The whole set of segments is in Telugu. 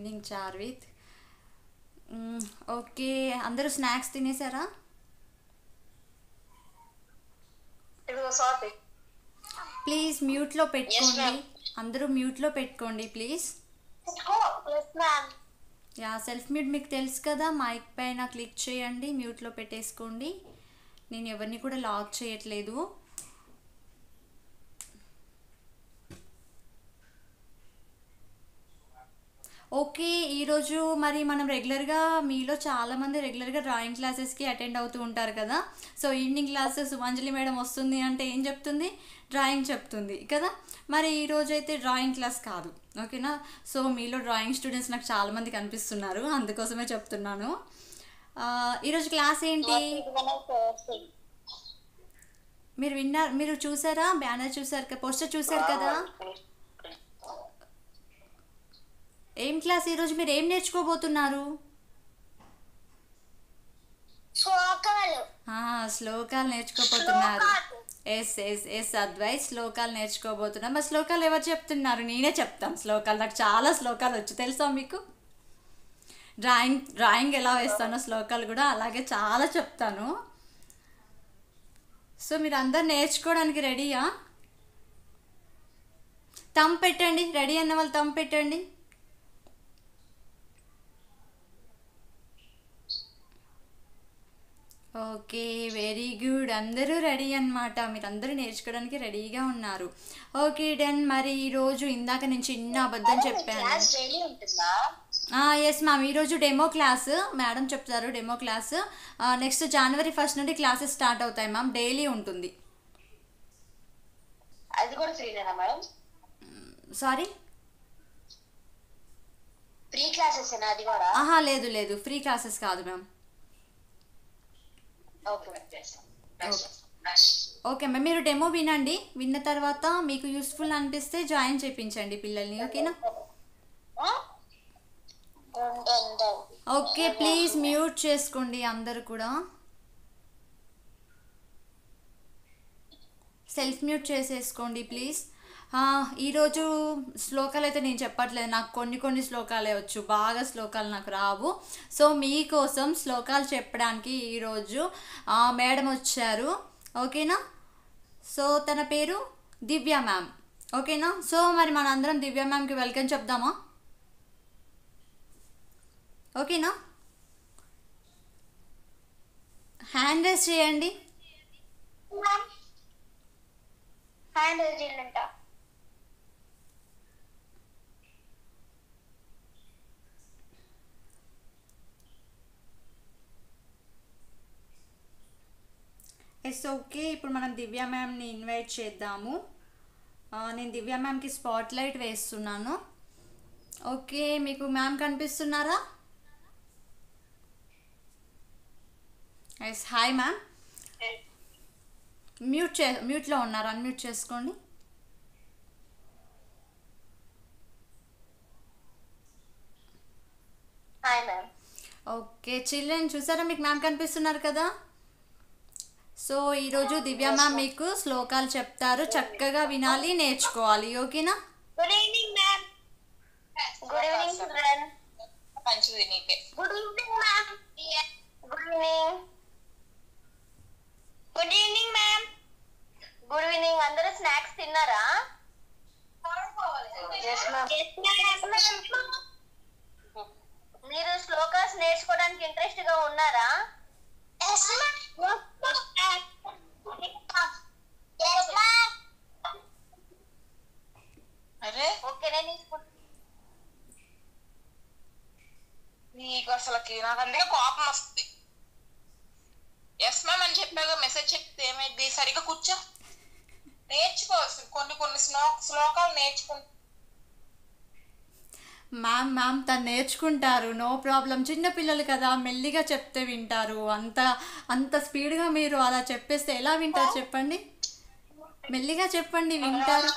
ఈవినింగ్ చార్విత్. ఓకే, అందరూ స్నాక్స్ తినేసారా? ప్లీజ్ మ్యూట్లో పెట్టుకోండి, అందరూ మ్యూట్లో పెట్టుకోండి ప్లీజ్. యా, సెల్ఫ్ మ్యూట్ మీకు తెలుసు కదా, మైక్ పైన క్లిక్ చేయండి, మ్యూట్లో పెట్టేసుకోండి. నేను ఎవరిని కూడా లాక్ చేయట్లేదు. ఓకే, ఈరోజు మరి మనం రెగ్యులర్గా మీలో చాలామంది రెగ్యులర్గా డ్రాయింగ్ క్లాసెస్కి అటెండ్ అవుతూ ఉంటారు కదా. So evening classes Sumanjali madam వస్తుంది అంటే ఏం చెప్తుంది? డ్రాయింగ్ చెప్తుంది కదా. మరి ఈరోజు అయితే డ్రాయింగ్ క్లాస్ కాదు, ఓకేనా. సో మీలో డ్రాయింగ్ స్టూడెంట్స్ నాకు చాలామంది కనిపిస్తున్నారు, అందుకోసమే చెప్తున్నాను. ఈరోజు క్లాస్ ఏంటి? మీరు చూసారా? బ్యానర్ చూసారు కదా, పోస్టర్ చూసారు కదా. ఏం క్లాస్ ఈరోజు? మీరు ఏం నేర్చుకోబోతున్నారు? శ్లోకాలు నేర్చుకోబోతున్నారు. ఎస్ అద్వైత్, శ్లోకాలు నేర్చుకోబోతున్నారు. మరి శ్లోకాలు ఎవరు చెప్తున్నారు? నేనే చెప్తాను శ్లోకాలు. నాకు చాలా శ్లోకాలు వచ్చు, తెలుసా మీకు? డ్రాయింగ్ ఎలా వేస్తానో శ్లోకాలు కూడా అలాగే చాలా చెప్తాను. సో మీరు అందరు నేర్చుకోవడానికి రెడీయా? థంబ్ పెట్టండి, రెడీ అన్న వాళ్ళు థంబ్ పెట్టండి. ఓకే, వెరీ గుడ్, అందరూ రెడీ అన్నమాట. మీరు అందరూ నేర్చుకోవడానికి రెడీగా ఉన్నారు. Okay done. మరి ఈరోజు ఇందాక నేను చిన్న అబద్ధం చెప్పాను. ఎస్ మ్యామ్, ఈరోజు డెమో క్లాస్ మేడం చెప్తారు. డెమో క్లాస్ నెక్స్ట్ January 1 నుండి క్లాసెస్ స్టార్ట్ అవుతాయి మ్యామ్. డైలీ ఉంటుంది. అది కూడా ఫ్రీనేనా మేడం? సారీ, ఫ్రీ క్లాసెస్ అది కూడా? లేదు, ఫ్రీ క్లాసెస్ కాదు మ్యామ్. ఓకే మ్యామ్, మీరు డెమో వినండి. విన్న తర్వాత మీకు యూస్ఫుల్ అనిపిస్తే జాయిన్ చేయించండి పిల్లల్ని, ఓకేనా. ఓకే, ప్లీజ్ మ్యూట్ చేసుకోండి అందరు కూడా. సెల్ఫ్ మ్యూట్ చేసేసుకోండి ప్లీజ్. ఈరోజు శ్లోకాలు అయితే నేను చెప్పట్లేదు, నాకు కొన్ని శ్లోకాలే వచ్చు, బాగా శ్లోకాలు నాకు రావు. సో మీకోసం శ్లోకాలు చెప్పడానికి ఈరోజు మేడం వచ్చారు, ఓకేనా. సో తన పేరు దివ్య మ్యామ్, ఓకేనా. సో మరి మనందరం దివ్య మ్యామ్కి వెల్కమ్ చెప్దామా? ఓకేనా. హ్యాండ్ రైజ్ చేయండి. హ్యాండ్ రైజ్ చేయాలంట. ఎస్ ఓకే, ఇప్పుడు మనం దివ్య మ్యామ్ని ఇన్వైట్ చేద్దాము. నేను దివ్య మ్యామ్కి స్పాట్ లైట్ వేస్తున్నాను. ఓకే, మీకు మ్యామ్ కనిపిస్తున్నారా? Yes, hi ma'am. మ్యూట్లో ఉన్నారు, అన్మ్యూట్ చేసుకోండి. Hi ma'am. ఓకే చిల్డ్రన్, చూసారా మీకు మ్యామ్ కనిపిస్తున్నారు కదా. సో ఈరోజు దివ్య మ్యామ్ మీకు శ్లోకాలు చెప్తారు, చక్కగా వినాలి, నేర్చుకోవాలి, ఓకేనా. Good evening ma'am. Good evening children. మంచిది నీకే. Good evening ma'am. Good evening. Good evening ma'am. Good evening. అందరూ స్నాక్స్ తిన్నారా? మీరు శ్లోకాస్ నేర్చుకోవడానికి ఇంట్రెస్ట్ గా ఉన్నారా? అరే ఓకే, నేను నీకు అసలుకి నాకు అందుకే కోపం వస్తుంది. ఎస్ మ్యామ్ అని చెప్పాక మెసేజ్ చెప్తే ఏమైంది? సరిగా కూర్చో, నేర్చుకోవచ్చు. కొన్ని శ్లోకాలు నేర్చుకుంటా. మ్యామ్ తను నేర్చుకుంటారు, నో ప్రాబ్లం. చిన్నపిల్లలు కదా, మెల్లిగా చెప్తే వింటారు. అంత స్పీడ్గా మీరు అలా చెప్పేస్తే ఎలా వింటారు చెప్పండి? మెల్లిగా చెప్పండి, వింటారు.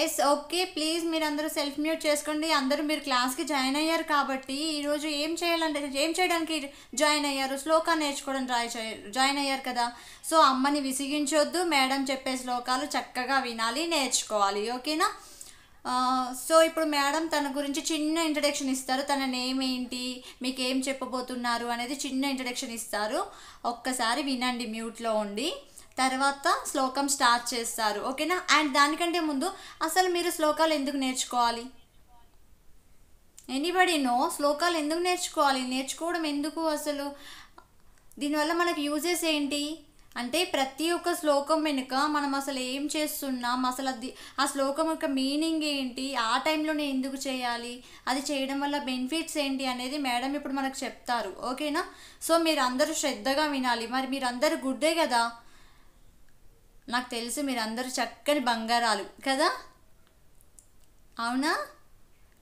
ఎస్ ఓకే ప్లీజ్ మీరు అందరూ సెల్ఫ్ మ్యూట్ చేసుకోండి. అందరూ మీరు క్లాస్కి జాయిన్ అయ్యారు కాబట్టి ఈరోజు ఏం చేయాలంటే ఏం చేయడానికి జాయిన్ అయ్యారు, శ్లోకా నేర్చుకోవడం జాయిన్ అయ్యారు కదా. సో అమ్మని విసిగించొద్దు, మేడం చెప్పే శ్లోకాలు చక్కగా వినాలి, నేర్చుకోవాలి. ఓకేనా. సో ఇప్పుడు మేడం తన గురించి చిన్న ఇంట్రడక్షన్ ఇస్తారు. తన నేమ్ ఏంటి, మీకు ఏం చెప్పబోతున్నారు అనేది చిన్న ఇంట్రడక్షన్ ఇస్తారు. ఒక్కసారి వినండి మ్యూట్లో ఉండి, తర్వాత శ్లోకం స్టార్ట్ చేస్తారు. ఓకేనా. అండ్ దానికంటే ముందు అసలు మీరు శ్లోకాలు ఎందుకు నేర్చుకోవాలి? ఎనీబడి నో శ్లోకాలు ఎందుకు నేర్చుకోవాలి? నేర్చుకోవడం ఎందుకు అసలు? దీనివల్ల మనకు యూజెస్ ఏంటి అంటే ప్రతి ఒక్క శ్లోకం వెనుక మనం అసలు ఏం చేస్తున్నాం, అసలు అది ఆ శ్లోకం యొక్క మీనింగ్ ఏంటి, ఆ టైంలోనే ఎందుకు చేయాలి, అది చేయడం వల్ల బెనిఫిట్స్ ఏంటి అనేది మేడం ఇప్పుడు మనకు చెప్తారు. ఓకేనా. సో మీరు అందరూ శ్రద్ధగా వినాలి. మరి మీరు అందరూ గుడ్డే కదా, నాకు తెలుసు మీరు అందరూ చక్కని బంగారాలు కదా, అవునా.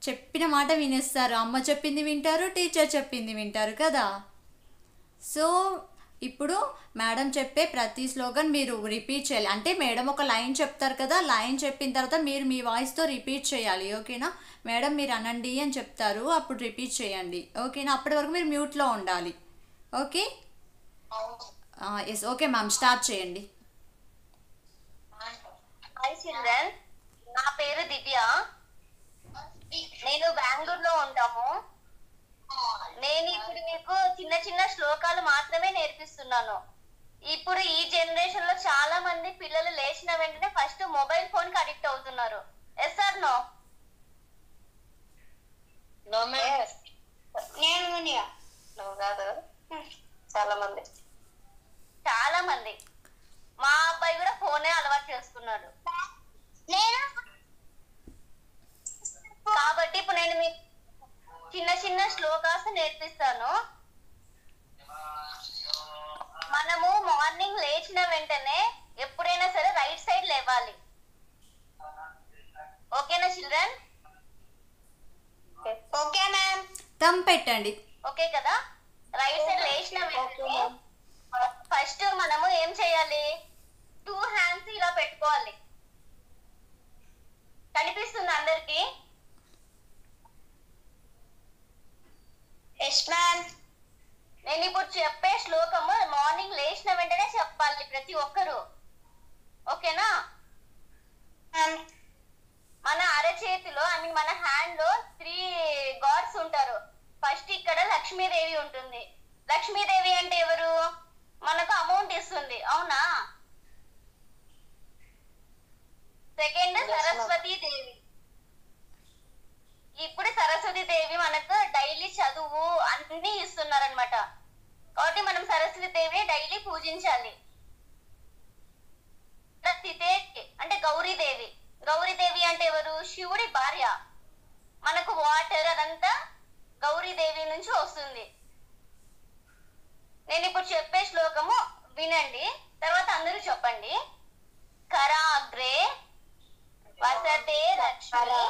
చెప్పిన మాట వినేస్తారు, అమ్మ చెప్పింది వింటారు, టీచర్ చెప్పింది వింటారు కదా. సో ఇప్పుడు మేడం చెప్పే ప్రతి స్లోగన్ మీరు రిపీట్ చేయాలి. అంటే మేడం ఒక లైన్ చెప్తారు కదా, లైన్ చెప్పిన తర్వాత మీరు మీ వాయిస్తో రిపీట్ చేయాలి. ఓకేనా. మేడం మీరు అనండి అని చెప్తారు, అప్పుడు రిపీట్ చేయండి. ఓకేనా. అప్పటి వరకు మీరు మ్యూట్లో ఉండాలి. Okay. Yes okay ma'am start చేయండి. హాయ్ చిల్డ్రన్, నా పేరు దివ్య. నేను బెంగళూరులో ఉంటాము. నేను ఇప్పుడు మీకు చిన్న చిన్న శ్లోకాలు మాత్రమే నేర్పిస్తున్నాను. ఇప్పుడు ఈ జనరేషన్ లో చాలా మంది పిల్లలు లేచిన వెంటనే ఫస్ట్ మొబైల్ ఫోన్ కి అడిక్ట్ అవుతున్నారు. Yes or no? చాలా మంది మా అబ్బాయి కూడా ఫోనే అలవాటు చేసుకున్నాడు. కాబట్టి ఇప్పుడు నేను మీకు చిన్న చిన్న శ్లోకాస్ నేర్పిస్తాను. మనము మార్నింగ్ లేచిన వెంటనే ఎప్పుడైనా సరే రైట్ సైడ్ లేవాలి. ఓకేనా చిల్డ్రన్? Okay ma'am. థమ్ పెట్టండి. ఓకే కదా. రైట్ సైడ్ లేచిన వెంటనే ఫస్ట్ మనము ఏం చేయాలి, 2 హ్యాండ్స్ ఇలా పెట్టుకోవాలి. కనిపిస్తుంది అందరికి? Yes ma'am. నేను ఇప్పుడు చెప్పే శ్లోకము మార్నింగ్ లేచిన వెంటనే చెప్పాలి ప్రతి ఒక్కరు. ఓకేనా. మన అరచేతిలో మన హ్యాండ్ లో 3 గాడ్స్ ఉంటారు. ఫస్ట్ ఇక్కడ లక్ష్మీదేవి ఉంటుంది. లక్ష్మీదేవి అంటే ఎవరు? మనకు అమౌంట్ ఇస్తుంది, అవునా. సెకండ్ సరస్వతి దేవి. ఇప్పుడు సరస్వతి దేవి మనకు డైలీ చదువు అన్ని ఇస్తున్నారనమాట. కాబట్టి మనం సరస్వతి దేవిని డైలీ పూజించాలి. అంటే గౌరీదేవి. గౌరీదేవి అంటే ఎవరు? శివుడి భార్య. మనకు వాటర్ అదంతా గౌరీదేవి నుంచి వస్తుంది. నేను ఇప్పుడు చెప్పే శ్లోకము వినండి, తర్వాత అందరూ చెప్పండి. కరాగ్రే వసతే లక్ష్మి.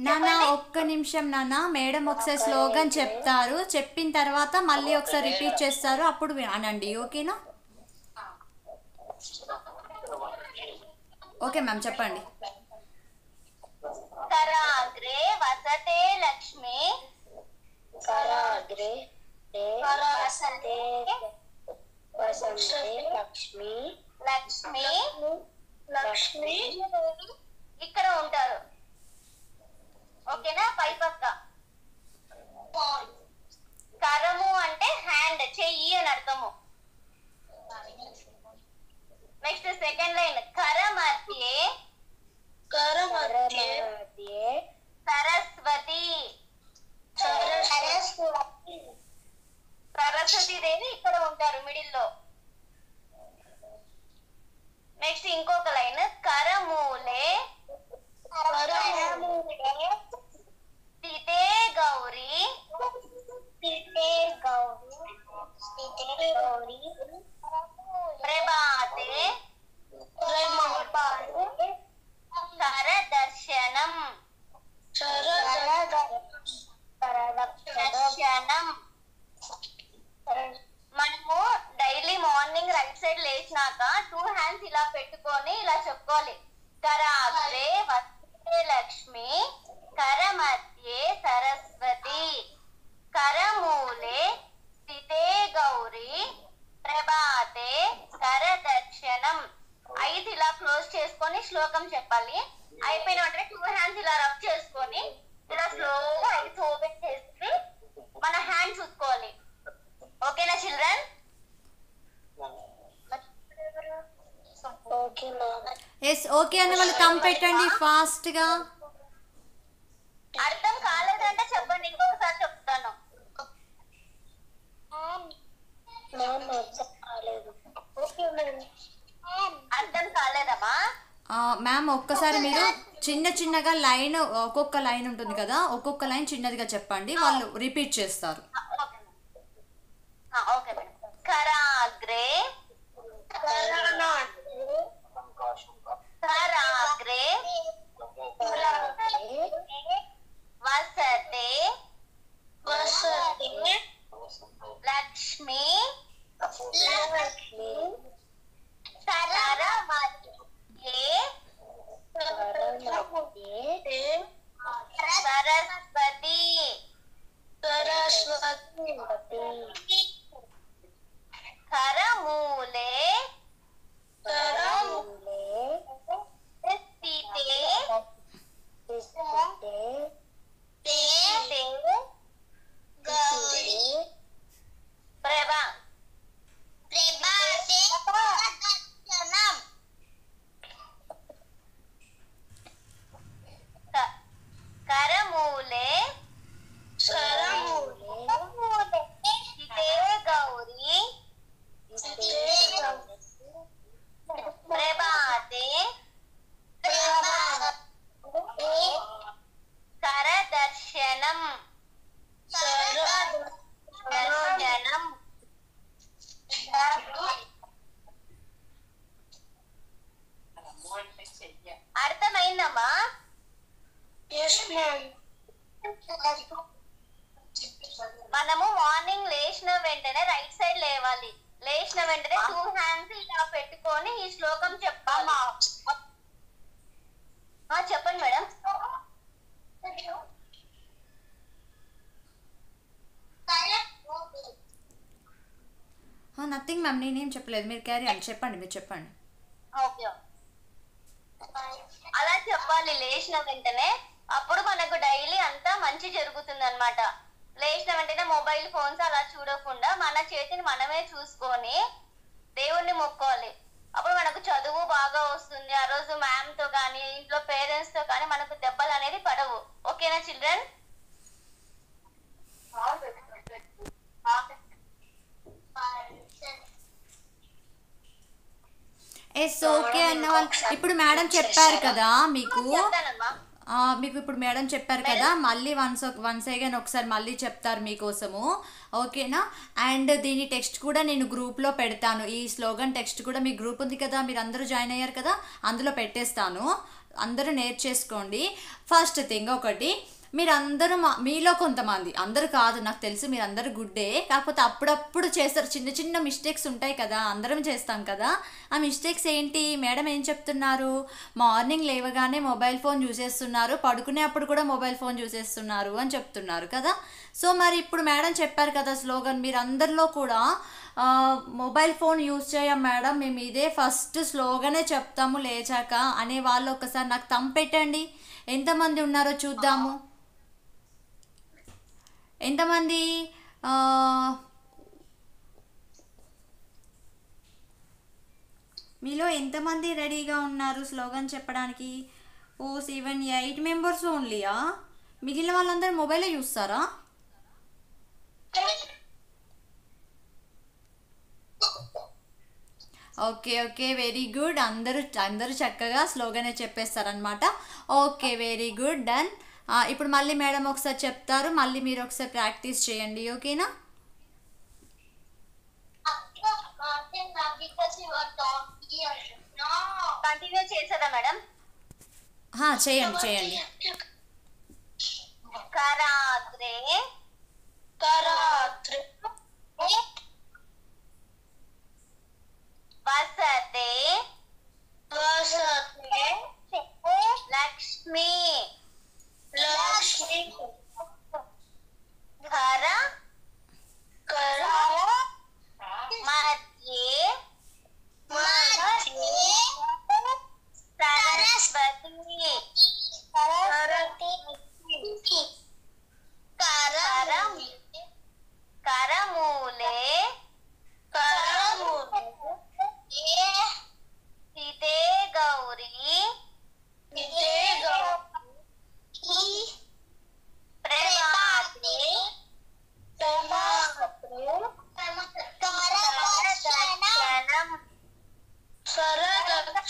నాన్న ఒక్క నిమిషం నాన్న, మేడం ఒకసారి స్లోగన్ చెప్తారు, చెప్పిన తర్వాత మళ్ళీ ఒకసారి రిపీట్ చేస్తారు, అప్పుడు అనండి. ఓకేనా. ఓకే మ్యామ్ చెప్పండి. కరాగ్రే వసతే లక్ష్మి. కరాగ్రే వసతే లక్ష్మి. లక్ష్మి లక్ష్మి ఇక్కడ ఉంటారు. ఓకేనా. పై పక్క కరము అంటే హ్యాండ్, చెయ్యి అని అర్థము. నెక్స్ట్ సెకండ్ లైన్ కరమధ్యే కరమధ్యే సరస్వతి. సరస్వతి దేవి ఇక్కడ ఉంటారు మిడిల్ లో. నెక్స్ట్ ఇంకొక లైన్ కరమూలే స్థితే గౌరీ. ప్రభాతే శరదర్శనం. దర్శనం. మనము డైలీ మార్నింగ్ రైట్ సైడ్ లేచినాక 2 హ్యాండ్స్ ఇలా పెట్టుకొని ఇలా చెప్పుకోవాలి. కరాగ్రే వస్తే లక్ష్మి, కరమధ్యే సరస్వతి, కరమూలే స్థితే గౌరీ, ప్రభాతే కరదర్శనం. 5 ఇలా క్లోజ్ చేసుకొని శ్లోకం చెప్పాలి. అయిపోయిన వెంటనే 2 హ్యాండ్స్ ఇలా రబ్ చేసుకొని ఇలా స్లోగా ఐస్ ఓపెన్ చేసి మన హ్యాండ్ చూసుకోవాలి. ఓకేనా children? Okay ma'am. Yes okay అన్న వాళ్ళు థంబ్ పెట్టండి ఫాస్ట్గా. అర్థం కాలేదంటే చెప్పండి, ఇంకొకసారి చెప్తాను. మ్యామ్ అర్థం కాలేదు. Okay ma'am. అర్థం కాలేదమ్మా? మ్యామ్ ఒక్కసారి మీరు చిన్న చిన్నగా లైన్, ఒక్కొక్క లైన్ ఉంటుంది కదా, ఒక్కొక్క లైన్ చిన్నదిగా చెప్పండి, వాళ్ళు రిపీట్ చేస్తారు. Okay madam. కరాగ్రే కరాగ్రే వసతే లక్ష్మి కరమధ్యే సరస్వతి, కరమూలే స్థితే గౌరీ, ప్రభాతే కరదర్శనం. కరమూలే స్థితే గౌరీ, ప్రభాతే కరదర్శనం. దర్శనం. అర్థమైందమ్మా? మనము మార్నింగ్ లేచిన వెంటనే రైట్ సైడ్ లేవాలి. లేచిన వెంటనే 2 హ్యాండ్స్ ఇలా పెట్టుకొని ఈ శ్లోకం చెప్పాలి. చెప్పండి మేడం. నథింగ్ మ్యామ్, నేనేం చెప్పలేదు, మీరు క్యారీ అని చెప్పండి, మీరు చెప్పండి. ఓకే, అలా చెప్పాలి లేచిన వెంటనే. అప్పుడు మనకు డైలీ అంతా మంచి జరుగుతుంది అనమాట. లేచిన వెంటనే మొబైల్ ఫోన్స్ అలా చూడకుండా మన చేతిని మనమే చూసుకొని దేవుణ్ణి మొక్కోవాలి. అప్పుడు మనకు చదువు బాగా వస్తుంది. ఆ రోజు మ్యామ్ తో కానీ ఇంట్లో పేరెంట్స్ తో కానీ మనకు దెబ్బలు అనేది పడవు. ఓకేనా చిల్డ్రన్? ఎస్ ఓకే అన్న వాళ్ళు ఇప్పుడు మేడం చెప్పారు కదా మీకు, చెప్తానమ్మా. మీకు ఇప్పుడు మేడం చెప్పారు కదా, మళ్ళీ వన్స్ అగైన్ ఒకసారి మళ్ళీ చెప్తారు మీకోసము, ఓకేనా? అండ్ దీని టెక్స్ట్ కూడా నేను గ్రూప్లో పెడతాను. ఈ స్లోగన్ టెక్స్ట్ కూడా మీ గ్రూప్ ఉంది కదా, మీరు అందరూ జాయిన్ అయ్యారు కదా, అందులో పెట్టేస్తాను. అందరూ నేర్చేసుకోండి. ఫస్ట్ థింగ్ ఒకటి, మీరందరూ మీలో కొంతమంది, అందరూ కాదు నాకు తెలుసు, మీరు అందరూ గుడ్డే, కాకపోతే అప్పుడప్పుడు చేస్తారు, చిన్న చిన్న మిస్టేక్స్ ఉంటాయి కదా, అందరం చేస్తాం కదా. ఆ మిస్టేక్స్ ఏంటి? మేడం ఏం చెప్తున్నారు? మార్నింగ్ లేవగానే మొబైల్ ఫోన్ చూసేస్తున్నారు, పడుకునేప్పుడు కూడా మొబైల్ ఫోన్ చూసేస్తున్నారు అని చెప్తున్నారు కదా. సో మరి ఇప్పుడు మేడం చెప్పారు కదా స్లోగన్, మీరు అందరిలో కూడా మొబైల్ ఫోన్ యూజ్ చేయం మేడం, మేము ఇదే ఫస్ట్ స్లోగనే చెప్తాము లేచాక అనే వాళ్ళు ఒకసారి నాకు థంబ్ పెట్టండి. ఎంతమంది ఉన్నారో చూద్దాము. ఎంతమంది? మీలో ఎంతమంది రెడీగా ఉన్నారు స్లోగన్ చెప్పడానికి? 7-8 మెంబర్స్ ఓన్లీయా? మిగిలిన వాళ్ళందరూ మొబైల్లో చూస్తారా? Okay okay, very good. అందరూ చక్కగా స్లోగనే చెప్పేస్తారనమాట. Okay, very good, done. ఇప్పుడు మళ్ళీ మేడం ఒకసారి చెప్తారు, మళ్ళీ మీరు ఒకసారి ప్రాక్టీస్ చేయండి, ఓకేనా? కంటిన్యూ చేసారా మేడం? చేయండి. కరాగ్రే వసతే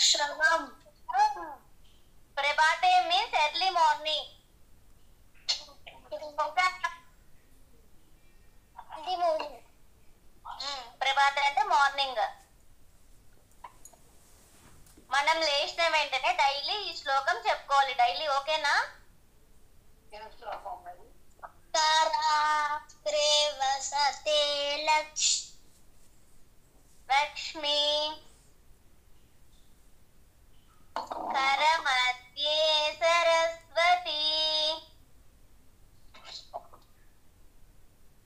క్షణం. ప్రభాతే మీన్స్ ఎర్లీ మార్నింగ్. ప్రభాత అంటే మార్నింగ్. మనం లేచిన వెంటనే డైలీ ఈ శ్లోకం చెప్పుకోవాలి డైలీ, ఓకేనా? కరాగ్రే వసతే లక్ష్మి కరమధ్యే సరస్వతి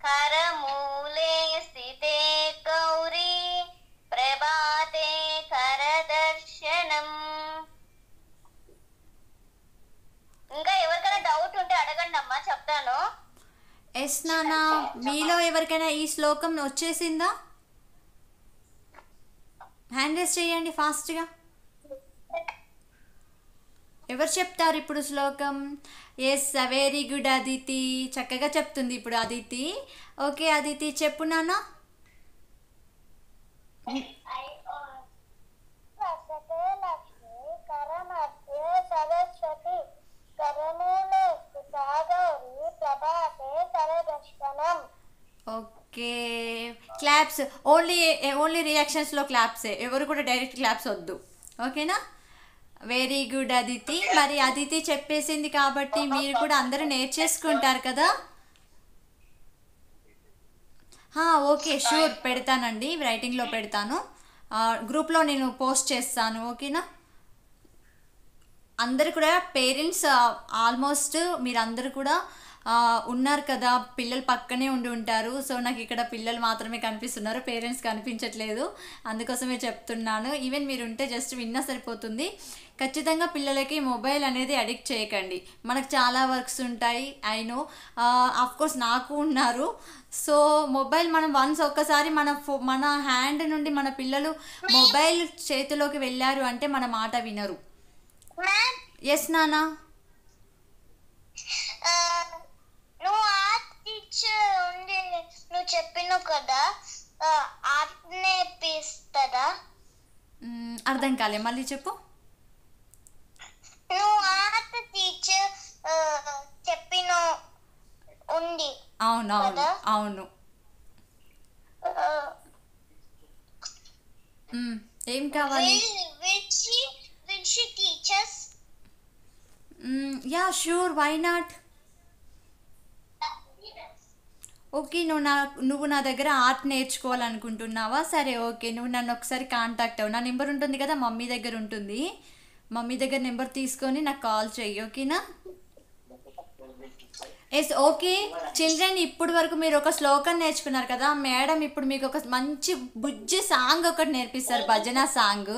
కరమూలే స్థితే గౌరీ ప్రభాతే కరదర్శనం. ఇంకా ఎవరికైనా డౌట్ ఉంటే అడగండి అమ్మా, చెప్తాను. ఎస్ నాన్న, మీలో ఎవరికైనా ఈ శ్లోకం వచ్చేసిందా? హ్యాండ్ రైజ్ చేయండి ఫాస్ట్గా. ఎవరు చెప్తారు ఇప్పుడు శ్లోకం? ఎస్, వెరీ గుడ్ అదితి, చక్కగా చెప్తుంది ఇప్పుడు అదితి. ఓకే అదితి, చెప్పు నాన్న. వసతే లక్ష్మి కరమధ్యే సరస్వతి కరమూలే స్థితా గౌరీ ప్రభాతే కరదర్శనం. ఓకే, క్లాప్స్ ఓన్లీ రియాక్షన్స్లో క్లాప్సే, ఎవరు కూడా డైరెక్ట్ క్లాప్స్ వద్దు, ఓకేనా? Very good Aditi. మరి అదితి చెప్పేసింది కాబట్టి మీరు కూడా అందరూ నేర్చేసుకుంటారు కదా? ఓకే, షూర్, పెడతానండి, రైటింగ్లో పెడతాను, గ్రూప్లో నేను పోస్ట్ చేస్తాను, ఓకేనా? అందరు కూడా పేరెంట్స్ ఆల్మోస్ట్ మీరందరూ కూడా ఉన్నారు కదా, పిల్లలు పక్కనే ఉండి ఉంటారు. సో నాకు ఇక్కడ పిల్లలు మాత్రమే కనిపిస్తున్నారు, పేరెంట్స్ కనిపించట్లేదు, అందుకోసమే చెప్తున్నాను. ఈవెన్ మీరు ఉంటే జస్ట్ విన్నా సరిపోతుంది. ఖచ్చితంగా పిల్లలకి మొబైల్ అనేది అడిక్ట్ చేయకండి. మనకు చాలా వర్క్స్ ఉంటాయి, ఐ నో, కోర్స్ నాకు ఉన్నారు. సో మొబైల్ మనం వన్స్ ఒక్కసారి మన హ్యాండ్ నుండి మన పిల్లలు మొబైల్ చేతిలోకి వెళ్ళారు అంటే మన మాట వినరు. ఎస్ నానా. నువ్వు ఆర్ట్ టీచర్ ఉండి నువ్వు చెప్పినావు కదా, ఆర్ట్ నేర్పిస్తుందా? అర్థం కాలే, మళ్ళీ చెప్పు. నువ్వు ఆర్ట్ టీచర్ చెప్పినావు ఉంది. అవునవును అవును. ఏం కావాలి? Will she teach us? Ya sure, why not. Okay, నువ్వు నా దగ్గర ఆర్ట్ నేర్చుకోవాలనుకుంటున్నావా? సరే, ఓకే, నువ్వు నన్ను ఒకసారి కాంటాక్ట్ అవ్వు. నా నెంబర్ ఉంటుంది కదా, మమ్మీ దగ్గర ఉంటుంది, మమ్మీ దగ్గర నెంబర్ తీసుకొని నాకు కాల్ చెయ్యి, ఓకేనా? ఎస్, ఓకే చిల్డ్రన్, ఇప్పుడు వరకు మీరు ఒక శ్లోకం నేర్చుకున్నారు కదా, మేడం ఇప్పుడు మీకు ఒక మంచి బుజ్జి సాంగ్ ఒకటి నేర్పిస్తారు, భజన సాంగ్,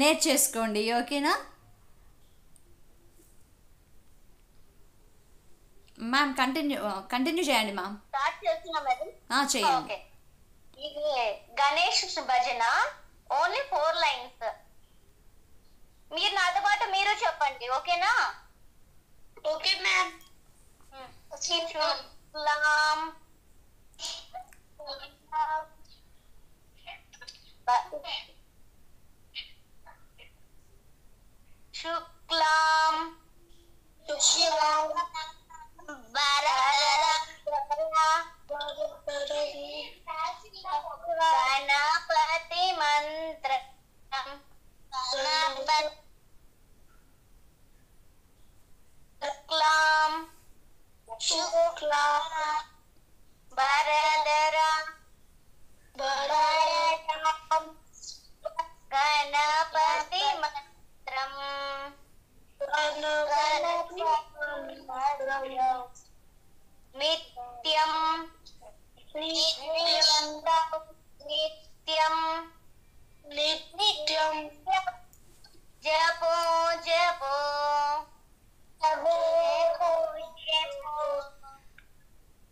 నేర్చేసుకోండి, ఓకేనా? మ్యామ్ కంటిన్యూ చేయండి మ్యామ్. స్టార్ట్ చేస్తున్నా మేడం. చేయండి. ఓకే, ఇది గణేష్ భజన, ఓన్లీ 4 లైన్స్. మీరు నాతో పాటు మీరు చెప్పండి, ఓకేనా? Okay ma'am. శుక్లాం శుక్లాం గణపతి మంత్ర శుక్లాం భరధరా గణపతి మంత్రం నిత్యం నిత్యం జపో జపో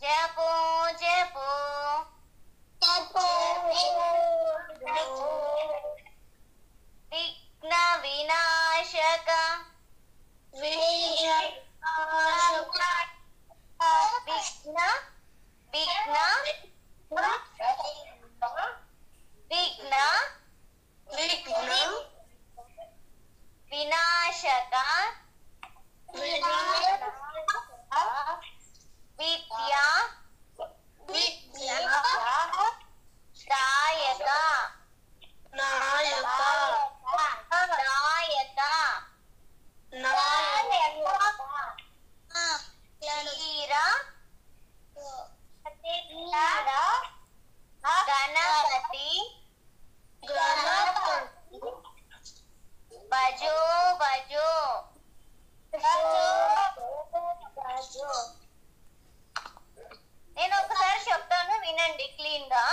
జపో జపో విఘ్న వినాశక విఘ్న విఘ్న విఘ్న బజో బజో నేను ఒకసారి చెప్తాను వినండి క్లీన్ గా.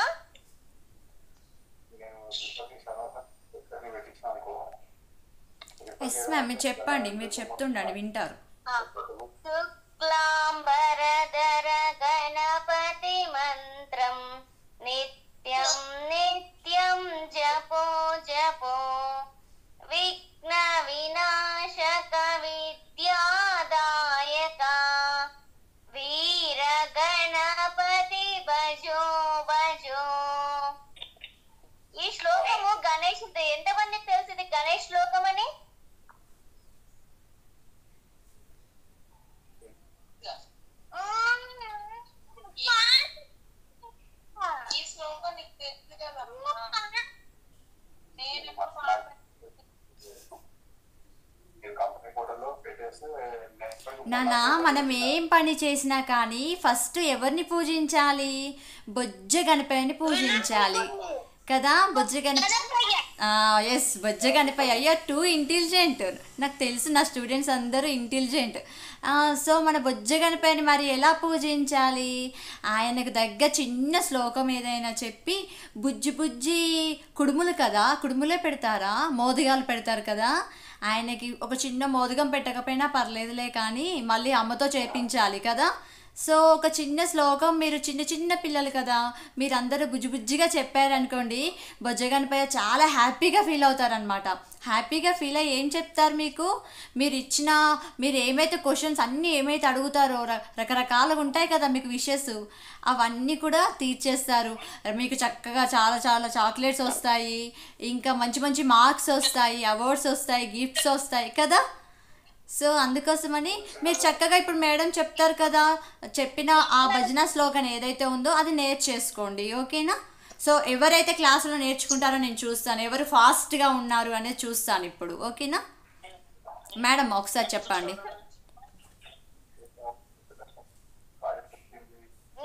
ఎస్ మ్యామ్, మీరు చెప్పండి, మీరు చెప్తుండండి, వింటారు. శుక్లాంబరధర గణపతి మంత్రం నిత్యం నిత్యం జపో జపో విఘ్న వినాశక విద్యాదాయక వీర గణపతి భజో భజో. ఈ శ్లోకము గణేశుడు. ఎంతమందికి తెలిసింది గణేష్ శ్లోకం అని? ఈ శ్లోకం నీకు తెలుసు కదా. నేను నానా, మనం ఏం పని చేసినా కానీ ఫస్ట్ ఎవరిని పూజించాలి? బొజ్జ గణపతిని పూజించాలి కదా. బొజ్జ గణపతి. ఎస్, బొజ్జ గణపతి. అయ్యో, టూ ఇంటెలిజెంట్. నాకు తెలుసు, నా స్టూడెంట్స్ అందరూ ఇంటెలిజెంట్. సో మన బొజ్జ గణపతిని మరి ఎలా పూజించాలి? ఆయనకు దగ్గర చిన్న శ్లోకం ఏదైనా చెప్పి, బుజ్జి బుజ్జి కుడుములు కదా, కుడుములే పెడతారా, మోదగాలు పెడతారు కదా, ఆయనకి ఒక చిన్న మోదకం పెట్టకపోయినా పర్లేదులే, కానీ మళ్ళీ అమ్మతో చేపించాలి కదా. సో ఒక చిన్న శ్లోకం మీరు చిన్న చిన్న పిల్లలు కదా, మీరందరూ బుజ్జిగా చెప్పారనుకోండి, బొజ్జ గణపయ్య చాలా హ్యాపీగా ఫీల్ అవుతారనమాట. హ్యాపీగా ఫీల్ అయ్యి ఏం చెప్తారు మీకు? మీరు ఏమైతే క్వశ్చన్స్ అన్నీ ఏమైతే అడుగుతారో, రకరకాలుగా ఉంటాయి కదా మీకు విషెస్, అవన్నీ కూడా తీర్చేస్తారు. మీకు చక్కగా చాలా చాలా చాక్లెట్స్ వస్తాయి, ఇంకా మంచి మంచి మార్క్స్ వస్తాయి, అవార్డ్స్ వస్తాయి, గిఫ్ట్స్ వస్తాయి కదా. సో అందుకోసమని మీరు చక్కగా ఇప్పుడు మేడం చెప్తారు కదా, చెప్పిన ఆ భజన శ్లోకం ఏదైతే ఉందో అది నేర్చేసుకోండి, ఓకేనా. సో ఎవరైతే క్లాసులో నేర్చుకుంటారో నేను చూస్తాను, ఎవరు ఫాస్ట్గా ఉన్నారు అనేది చూస్తాను ఇప్పుడు, ఓకేనా. మేడం ఒకసారి చెప్పండి.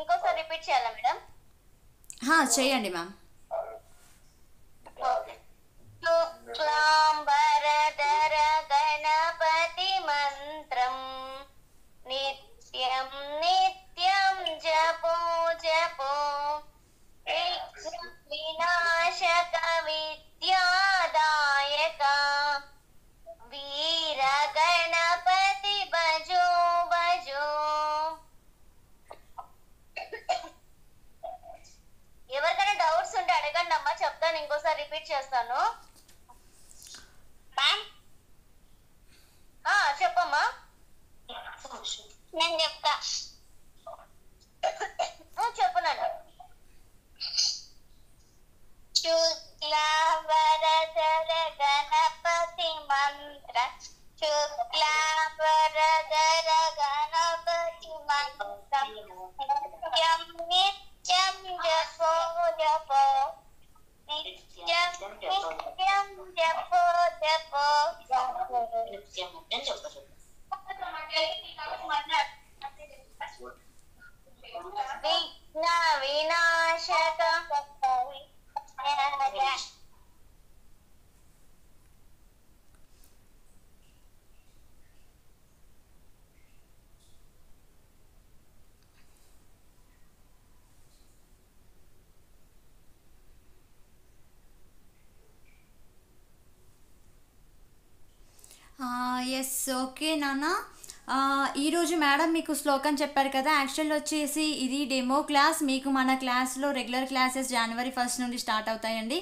ఇంకోసారి రిపీట్ చేయాలా మేడం? చేయండి మ్యామ్. శుక్లాంబరధర గణపతి మంత్రం నిత్యం నిత్యం జపో జపో వినాశక విద్యాదాయక వీర గణపతి భజో భజో. ఎవరికైనా డౌట్స్ ఉంటే అడగండి అమ్మా, చెప్తాను. ఇంకోసారి రిపీట్ చేస్తాను. చెప్పమ్మా. నేను చెప్తా. చెప్పు నాన్న. శుక్లాంబరధర గణపతి మంత్ర శుక్లాంబరధర గణపతి మంత్రం నిత్యం నిత్యం జపో జపో నిత్యం నిత్యం జపో జపో విఘ్న వినాశక ఎస్, ఓకే నాన్న. ఈరోజు మేడం మీకు శ్లోకం చెప్పారు కదా. యాక్చువల్ వచ్చేసి ఇది డెమో క్లాస్. మీకు మన క్లాస్లో రెగ్యులర్ క్లాసెస్ January 1 నుండి స్టార్ట్ అవుతాయండి.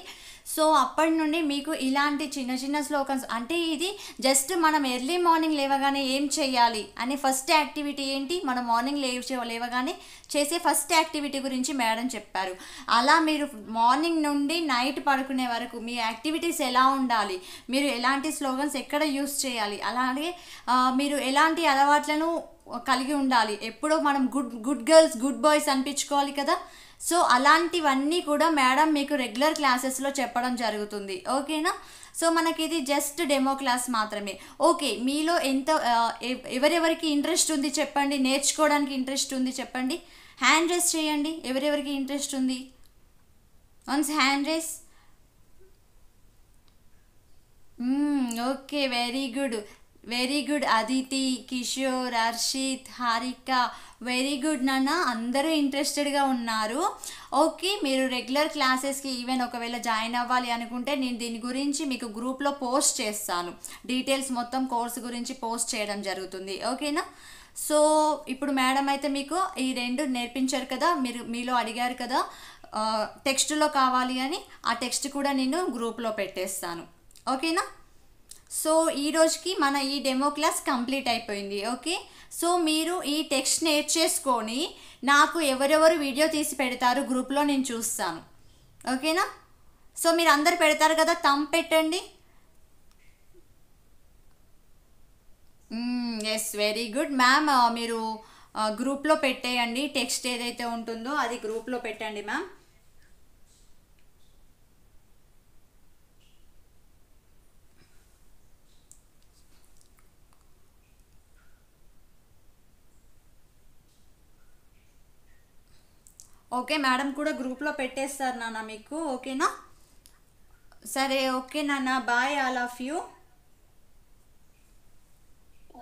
సో అప్పటి నుండి మీకు ఇలాంటి చిన్న చిన్న శ్లోకన్స్, అంటే ఇది జస్ట్ మనం ఎర్లీ మార్నింగ్ లేవగానే ఏం చేయాలి అనే ఫస్ట్ యాక్టివిటీ ఏంటి, మనం మార్నింగ్ లేవగానే చేసే ఫస్ట్ యాక్టివిటీ గురించి మేడం చెప్పారు. అలా మీరు మార్నింగ్ నుండి నైట్ పడుకునే వరకు మీ యాక్టివిటీస్ ఎలా ఉండాలి, మీరు ఎలాంటి స్లోగన్స్ ఎక్కడ యూస్ చేయాలి, అలాగే మీరు ఎలాంటి అలవాట్లను కలిగి ఉండాలి, ఎప్పుడో మనం గుడ్ గర్ల్స్ గుడ్ బాయ్స్ అనిపించుకోవాలి కదా. సో అలాంటివన్నీ కూడా మేడం మీకు రెగ్యులర్ క్లాసెస్లో చెప్పడం జరుగుతుంది, ఓకేనా. సో మనకి ఇది జస్ట్ డెమో క్లాస్ మాత్రమే. ఓకే, మీలో ఎవరెవరికి ఇంట్రెస్ట్ ఉంది చెప్పండి, నేర్చుకోవడానికి ఇంట్రెస్ట్ ఉంది చెప్పండి, హ్యాండ్ రేస్ చేయండి. ఎవరెవరికి ఇంట్రెస్ట్ ఉంది, once hand raise. Okay, very good Aditi, Kishore, Harshit, Harika, very good నాన్న, అందరూ ఇంట్రెస్టెడ్గా ఉన్నారు. ఓకే, మీరు రెగ్యులర్ క్లాసెస్కి ఈవెన్ ఒకవేళ జాయిన్ అవ్వాలి అనుకుంటే నేను దీని గురించి మీకు గ్రూప్లో పోస్ట్ చేస్తాను. డీటెయిల్స్ మొత్తం కోర్సు గురించి పోస్ట్ చేయడం జరుగుతుంది. ఓకేనా? సో ఇప్పుడు మేడం అయితే మీకు ఈ రెండు నేర్పించారు కదా, మీలో అడిగారు కదా టెక్స్ట్లో కావాలి అని, ఆ టెక్స్ట్ కూడా నేను గ్రూప్లో పెట్టేస్తాను. ఓకేనా? సో ఈ రోజుకి మన ఈ డెమో క్లాస్ కంప్లీట్ అయిపోయింది. ఓకే, సో మీరు ఈ టెక్స్ట్ నేర్చేసుకొని నాకు ఎవరెవరు వీడియో తీసి పెడతారు గ్రూప్లో నేను చూస్తాను. ఓకేనా? సో మీరు అందరు పెడతారు కదా, థంబ్ పెట్టండి. Yes, very good ma'am. మీరు గ్రూప్లో పెట్టేయండి, టెక్స్ట్ ఏదైతే ఉంటుందో అది గ్రూప్లో పెట్టండి మ్యామ్. ఓకే, మేడం కూడా గ్రూప్లో పెట్టేస్తారు నాన్న మీకు. ఓకేనా? సరే, ఓకే నాన్న, bye all of you.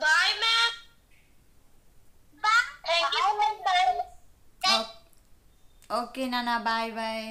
Bye, ma'am. Bye. Thank you. Bye. Okay నాన్న, బాయ్ బాయ్.